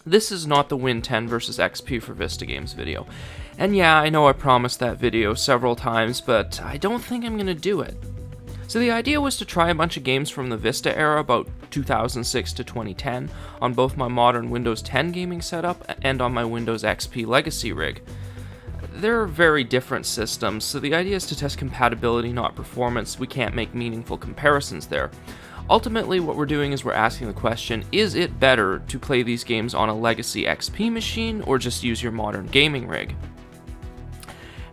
This is not the Win 10 versus XP for Vista Games video. And yeah, I know I promised that video several times, but I don't think I'm gonna do it. So the idea was to try a bunch of games from the Vista era, about 2006 to 2010, on both my modern Windows 10 gaming setup and on my Windows XP legacy rig. They're very different systems, so the idea is to test compatibility, not performance. We can't make meaningful comparisons there. Ultimately, what we're doing is we're asking the question, is it better to play these games on a legacy XP machine or just use your modern gaming rig?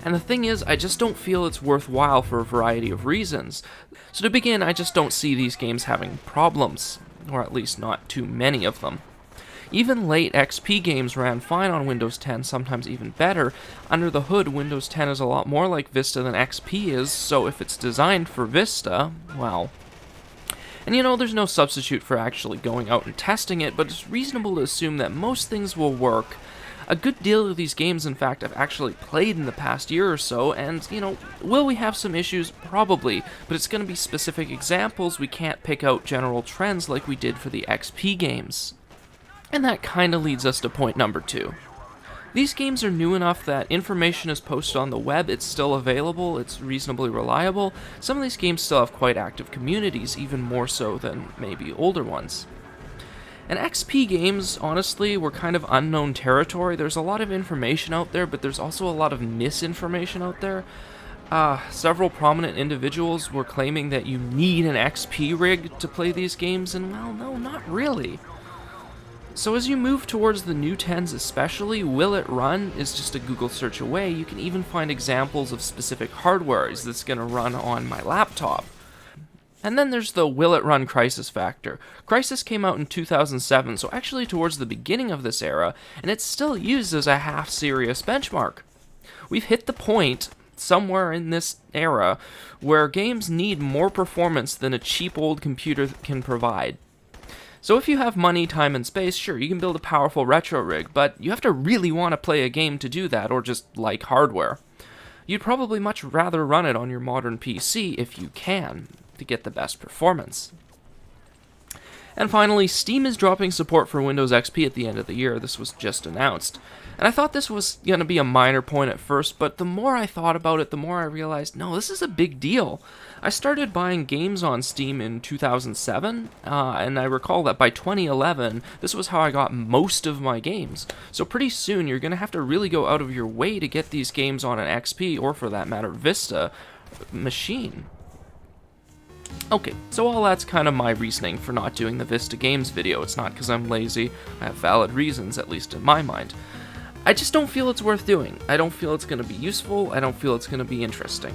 And the thing is, I just don't feel it's worthwhile for a variety of reasons. So to begin, I just don't see these games having problems, or at least not too many of them. Even late XP games ran fine on Windows 10, sometimes even better. Under the hood, Windows 10 is a lot more like Vista than XP is, so if it's designed for Vista, well... And you know, there's no substitute for actually going out and testing it, but it's reasonable to assume that most things will work. A good deal of these games, in fact, I've actually played in the past year or so, and, you know, will we have some issues? Probably, but it's going to be specific examples. We can't pick out general trends like we did for the XP games. And that kind of leads us to point number 2. These games are new enough that information is posted on the web, it's still available, it's reasonably reliable. Some of these games still have quite active communities, even more so than maybe older ones. And XP games, honestly, were kind of unknown territory. There's a lot of information out there, but there's also a lot of misinformation out there. Several prominent individuals were claiming that you need an XP rig to play these games, and well, no, not really. So as you move towards the new 10s especially, will it run is just a Google search away. You can even find examples of specific hardware that's going to run on my laptop. And then there's the will it run Crysis factor. Crysis came out in 2007, so actually towards the beginning of this era, and it's still used as a half-serious benchmark. We've hit the point, somewhere in this era, where games need more performance than a cheap old computer can provide. So if you have money, time, and space, sure, you can build a powerful retro rig, but you have to really want to play a game to do that, or just like hardware. You'd probably much rather run it on your modern PC if you can, to get the best performance. And finally, Steam is dropping support for Windows XP at the end of the year. This was just announced. And I thought this was going to be a minor point at first, but the more I thought about it, the more I realized, no, this is a big deal. I started buying games on Steam in 2007, and I recall that by 2011, this was how I got most of my games. So pretty soon, you're going to have to really go out of your way to get these games on an XP, or for that matter, Vista machine. Okay, so all that's kind of my reasoning for not doing the Vista Games video. It's not because I'm lazy. I have valid reasons, at least in my mind. I just don't feel it's worth doing. I don't feel it's going to be useful. I don't feel it's going to be interesting.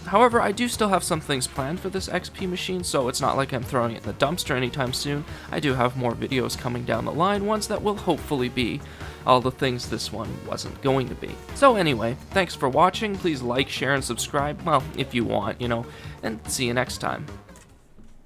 However, I do still have some things planned for this XP machine, so it's not like I'm throwing it in the dumpster anytime soon. I do have more videos coming down the line, ones that will hopefully be all the things this one wasn't going to be. So anyway, thanks for watching. Please like, share, and subscribe, well, if you want, you know, and see you next time.